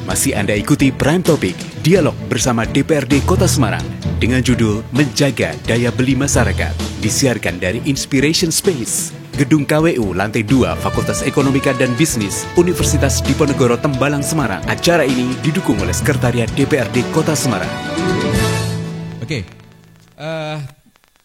Masih Anda ikuti Prime Topic, dialog bersama DPRD Kota Semarang dengan judul Menjaga Daya Beli Masyarakat. Disiarkan dari Inspiration Space, Gedung KWU Lantai 2 Fakultas Ekonomika dan Bisnis Universitas Diponegoro Tembalang Semarang. Acara ini didukung oleh Sekretariat DPRD Kota Semarang. Oke,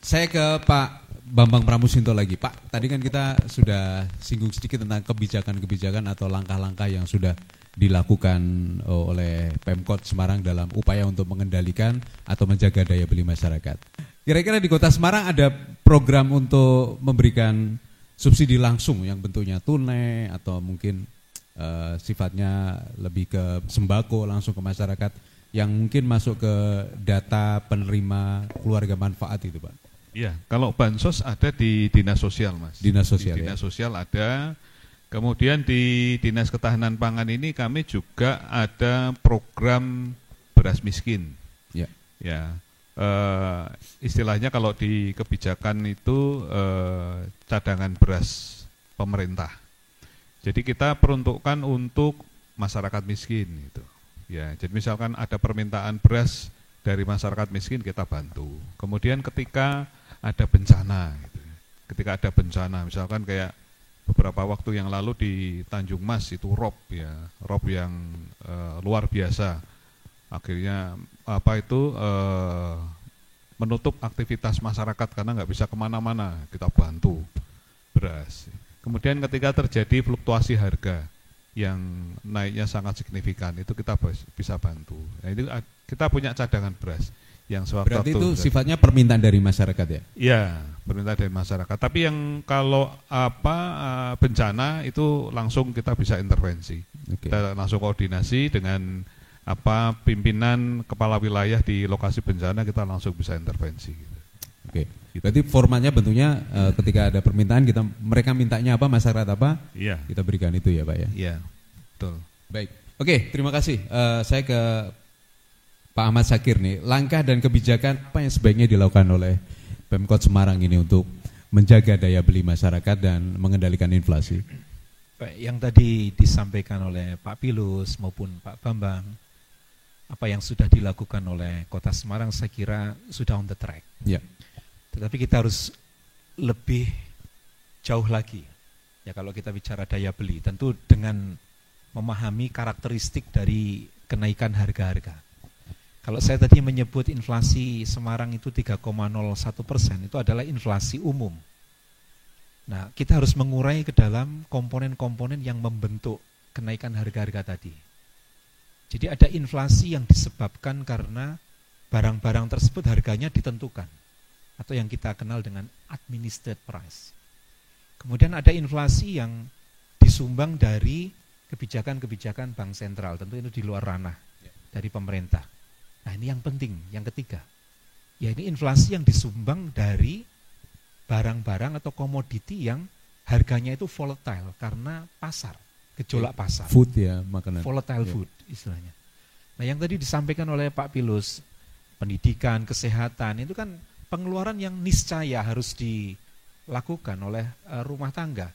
saya ke Pak Bambang Pramusinto lagi. Pak, tadi kan kita sudah singgung sedikit tentang kebijakan-kebijakan atau langkah-langkah yang sudah dilakukan oleh Pemkot Semarang dalam upaya untuk mengendalikan atau menjaga daya beli masyarakat. Kira-kira di Kota Semarang ada program untuk memberikan subsidi langsung yang bentuknya tunai atau mungkin sifatnya lebih ke sembako langsung ke masyarakat yang mungkin masuk ke data penerima keluarga manfaat itu, Pak? Iya, kalau bansos ada di Dinas Sosial, Mas. Dinas Sosial, di Dinas Sosial ada. Kemudian di Dinas Ketahanan Pangan ini kami juga ada program beras miskin. Ya. Ya, istilahnya kalau di kebijakan itu cadangan beras pemerintah. Jadi kita peruntukkan untuk masyarakat miskin gitu. Ya, jadi misalkan ada permintaan beras dari masyarakat miskin kita bantu. Kemudian ketika ada bencana, gitu. Ketika ada bencana, misalkan kayak beberapa waktu yang lalu di Tanjung Mas itu rob yang luar biasa. Akhirnya menutup aktivitas masyarakat karena nggak bisa kemana-mana, kita bantu beras. Kemudian ketika terjadi fluktuasi harga yang naiknya sangat signifikan, itu kita bisa bantu. Nah, itu kita punya cadangan beras yang berarti itu sifatnya permintaan dari masyarakat ya? Iya, permintaan dari masyarakat. Tapi yang kalau bencana itu langsung kita bisa intervensi. Okay. Kita langsung koordinasi dengan pimpinan kepala wilayah di lokasi bencana, kita langsung bisa intervensi. Oke. Berarti formatnya bentuknya ketika ada permintaan mereka mintanya apa, masyarakat apa? Iya. Kita berikan itu ya, Pak ya. Iya, betul. Baik. Oke, terima kasih. Saya ke Pak Ahmad Syakir nih. Langkah dan kebijakan apa yang sebaiknya dilakukan oleh Pemkot Semarang ini untuk menjaga daya beli masyarakat dan mengendalikan inflasi? Baik, yang tadi disampaikan oleh Pak Pilus maupun Pak Bambang, apa yang sudah dilakukan oleh Kota Semarang saya kira sudah on the track. Ya. Tetapi kita harus lebih jauh lagi. Ya, kalau kita bicara daya beli, tentu dengan memahami karakteristik dari kenaikan harga-harga. Kalau saya tadi menyebut inflasi Semarang itu 3,01%, itu adalah inflasi umum. Nah, kita harus mengurai ke dalam komponen-komponen yang membentuk kenaikan harga-harga tadi. Jadi ada inflasi yang disebabkan karena barang-barang tersebut harganya ditentukan, atau yang kita kenal dengan administered price. Kemudian ada inflasi yang disumbang dari kebijakan-kebijakan bank sentral, tentu itu di luar ranah dari pemerintah. Nah, ini yang penting, yang ketiga. Ya, ini inflasi yang disumbang dari barang-barang atau komoditi yang harganya itu volatile karena pasar, gejolak pasar. Food ya, makanan. Volatile food istilahnya. Nah, yang tadi disampaikan oleh Pak Pilus, pendidikan, kesehatan, itu kan pengeluaran yang niscaya harus dilakukan oleh rumah tangga.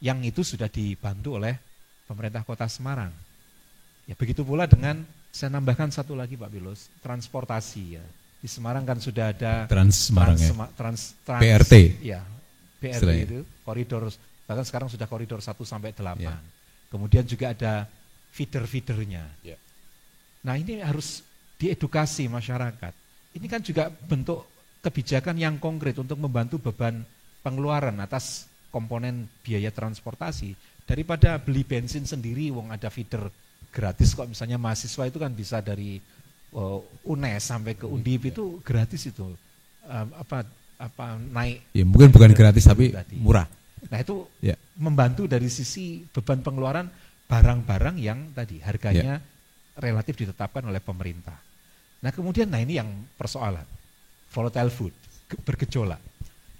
Yang itu sudah dibantu oleh pemerintah Kota Semarang. Ya, begitu pula dengan, saya nambahkan satu lagi Pak Pilus, transportasi ya. Di Semarang kan sudah ada PRT. Ya, PRT itu koridor, bahkan sekarang sudah koridor 1 sampai 8. Ya. Kemudian juga ada feeder-feedernya. Ya. Nah, ini harus diedukasi masyarakat. Ini kan juga bentuk kebijakan yang konkret untuk membantu beban pengeluaran atas komponen biaya transportasi. Daripada beli bensin sendiri, wong ada feeder gratis kok, misalnya mahasiswa itu kan bisa dari UNES sampai ke Undip itu gratis itu. Naik. Ya, mungkin bukan gratis tapi murah. Nah, itu membantu dari sisi beban pengeluaran barang-barang yang tadi harganya relatif ditetapkan oleh pemerintah. Nah, kemudian ini yang persoalan. Volatile food, bergejolak.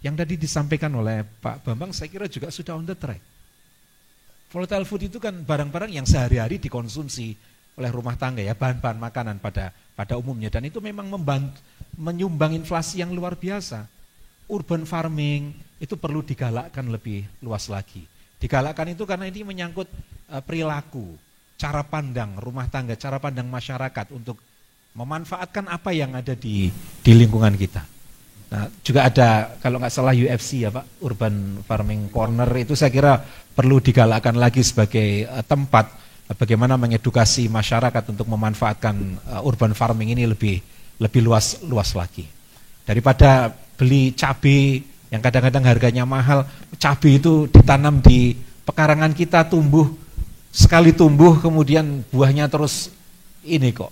Yang tadi disampaikan oleh Pak Bambang saya kira juga sudah on the track. Volatile food itu kan barang-barang yang sehari-hari dikonsumsi oleh rumah tangga ya, bahan-bahan makanan pada umumnya, dan itu memang menyumbang inflasi yang luar biasa. Urban farming itu perlu digalakkan lebih luas lagi. Digalakkan itu karena ini menyangkut perilaku, cara pandang rumah tangga, cara pandang masyarakat untuk memanfaatkan apa yang ada di lingkungan kita. Nah, juga ada kalau nggak salah UFC ya Pak, Urban Farming Corner itu saya kira perlu digalakkan lagi sebagai tempat bagaimana mengedukasi masyarakat untuk memanfaatkan urban farming ini lebih luas lagi. Daripada beli cabai yang kadang-kadang harganya mahal, cabai itu ditanam di pekarangan kita, sekali tumbuh kemudian buahnya terus ini kok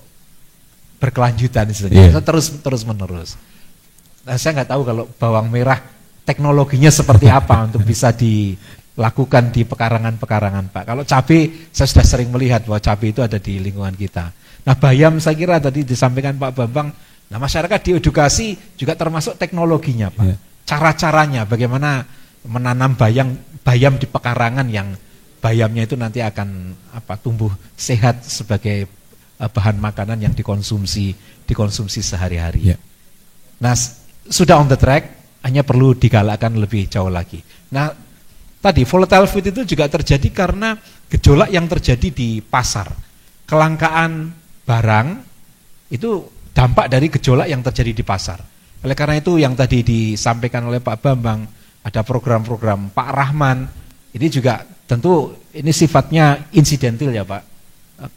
berkelanjutan istilahnya, terus menerus. Nah, saya nggak tahu kalau bawang merah teknologinya seperti apa untuk bisa dilakukan di pekarangan-pekarangan Pak. Kalau cabai saya sudah sering melihat bahwa cabai itu ada di lingkungan kita. Nah, bayam saya kira tadi disampaikan Pak Bambang. Nah, masyarakat diedukasi juga termasuk teknologinya Pak. Cara-caranya bagaimana menanam bayam di pekarangan yang bayamnya itu nanti akan tumbuh sehat sebagai bahan makanan yang dikonsumsi sehari-hari. Nah, sudah on the track, hanya perlu digalakkan lebih jauh lagi. Nah, tadi volatile food itu juga terjadi karena gejolak yang terjadi di pasar. Kelangkaan barang itu dampak dari gejolak yang terjadi di pasar. Oleh karena itu yang tadi disampaikan oleh Pak Bambang, ada program-program Pak Rahman, ini juga tentu ini sifatnya insidental ya Pak.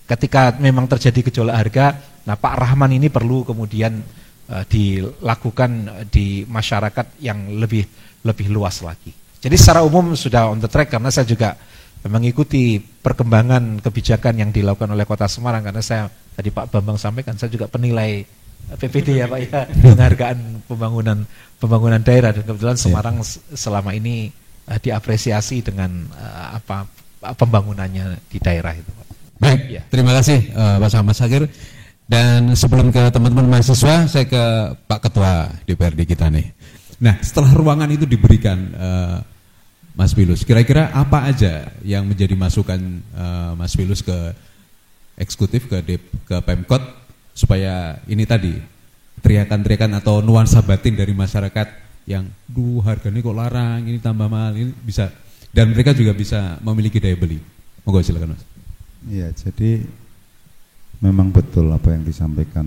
Ketika memang terjadi gejolak harga, nah Pak Rahman ini perlu kemudian dilakukan di masyarakat yang lebih luas lagi. Jadi secara umum sudah on the track karena saya juga mengikuti perkembangan kebijakan yang dilakukan oleh Kota Semarang karena saya tadi Pak Bambang sampaikan saya juga penilai PPD ya Pak ya, penghargaan pembangunan daerah dan kebetulan Semarang selama ini diapresiasi dengan pembangunannya di daerah itu Pak. Baik, terima kasih Pak Samad Syakir. Dan sebelum ke teman-teman mahasiswa, saya ke Pak Ketua DPRD kita nih. Nah, setelah ruangan itu diberikan, Mas Pilus, kira-kira apa aja yang menjadi masukan Mas Pilus ke eksekutif, ke Pemkot, supaya ini tadi, teriakan-teriakan atau nuansa batin dari masyarakat yang, harganya kok larang, ini tambah mahal, ini bisa, dan mereka juga bisa memiliki daya beli. Monggo silakan Mas. Iya, jadi memang betul apa yang disampaikan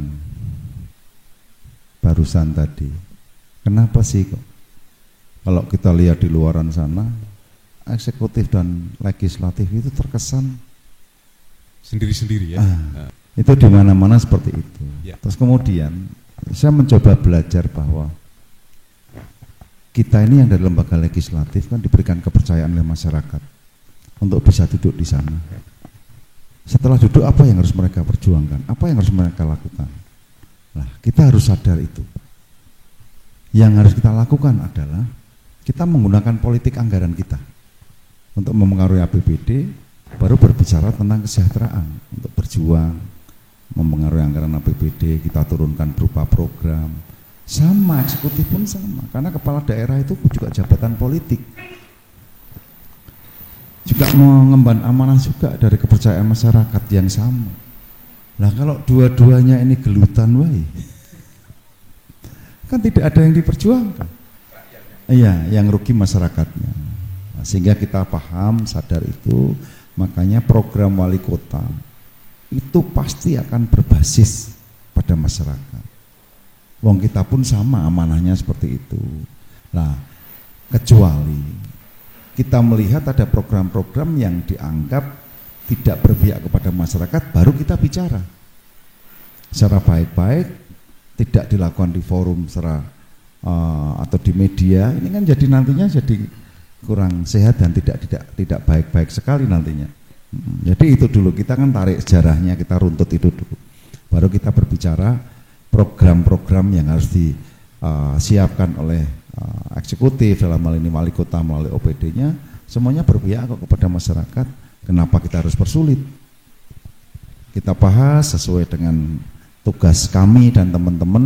barusan tadi. Kenapa sih kok kalau kita lihat di luaran sana, eksekutif dan legislatif itu terkesan sendiri-sendiri ya. Itu di mana-mana seperti itu. Ya. Terus kemudian saya mencoba belajar bahwa kita ini yang dari lembaga legislatif kan diberikan kepercayaan oleh masyarakat untuk bisa duduk di sana. Setelah duduk apa yang harus mereka perjuangkan? Apa yang harus mereka lakukan? Nah, kita harus sadar itu. Yang harus kita lakukan adalah kita menggunakan politik anggaran kita untuk mempengaruhi APBD, baru berbicara tentang kesejahteraan untuk berjuang, mempengaruhi anggaran APBD, kita turunkan berupa program. Sama, eksekutif pun sama, karena kepala daerah itu juga jabatan politik. Juga mengemban amanah juga dari kepercayaan masyarakat yang sama. Nah kalau dua-duanya ini gelutan kan tidak ada yang diperjuangkan. Iya, yang rugi masyarakatnya. Nah, sehingga kita paham, sadar itu, makanya program wali kota itu pasti akan berbasis pada masyarakat. Wong kita pun sama amanahnya seperti itu. Nah, kecuali kita melihat ada program-program yang dianggap tidak berpihak kepada masyarakat, baru kita bicara secara baik-baik, tidak dilakukan di forum secara atau di media. Ini kan jadi nantinya jadi kurang sehat dan tidak baik-baik sekali nantinya. Jadi itu dulu, kita kan tarik sejarahnya, kita runtut itu dulu, baru kita berbicara program-program yang harus disiapkan oleh eksekutif, dalam hal ini wali kota melalui OPD-nya, semuanya berpihak kepada masyarakat. Kenapa kita harus persulit? Kita bahas sesuai dengan tugas kami dan teman-teman.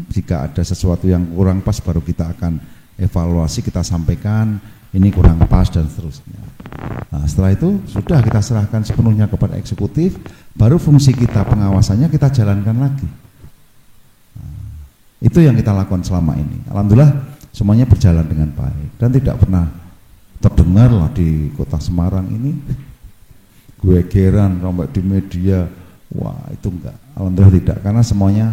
Jika ada sesuatu yang kurang pas, baru kita akan evaluasi, kita sampaikan ini kurang pas dan seterusnya. Nah, setelah itu sudah kita serahkan sepenuhnya kepada eksekutif, baru fungsi kita pengawasannya kita jalankan lagi. Nah, itu yang kita lakukan selama ini. Alhamdulillah semuanya berjalan dengan baik dan tidak pernah terdengar lah di Kota Semarang ini gegeran sampai di media. Wah, itu enggak. Alhamdulillah tidak, karena semuanya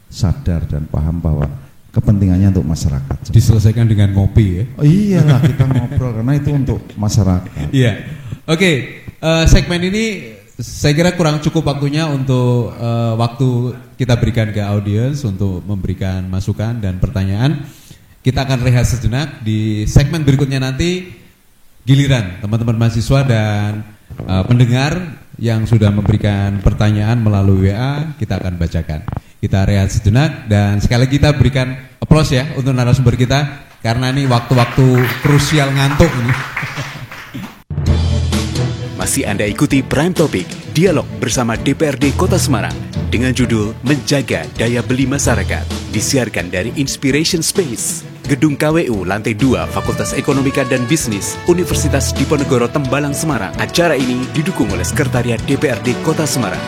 sadar dan paham bahwa kepentingannya untuk masyarakat. Diselesaikan dengan ngopi ya. Oh iyalah, kita ngobrol karena itu untuk masyarakat. Iya. Oke, segmen ini saya kira kurang cukup waktunya untuk waktu kita berikan ke audiens untuk memberikan masukan dan pertanyaan. Kita akan rehat sejenak. Di segmen berikutnya nanti giliran teman-teman mahasiswa dan pendengar yang sudah memberikan pertanyaan melalui WA kita akan bacakan. Kita rehat sejenak dan sekali lagi kita berikan aplaus ya untuk narasumber kita karena ini waktu-waktu krusial ngantuk ini. Masih Anda ikuti Prime Topic, dialog bersama DPRD Kota Semarang dengan judul Menjaga Daya Beli Masyarakat, disiarkan dari Inspiration Space, Gedung KWU lantai 2 Fakultas Ekonomika dan Bisnis Universitas Diponegoro Tembalang Semarang. Acara ini didukung oleh Sekretariat DPRD Kota Semarang.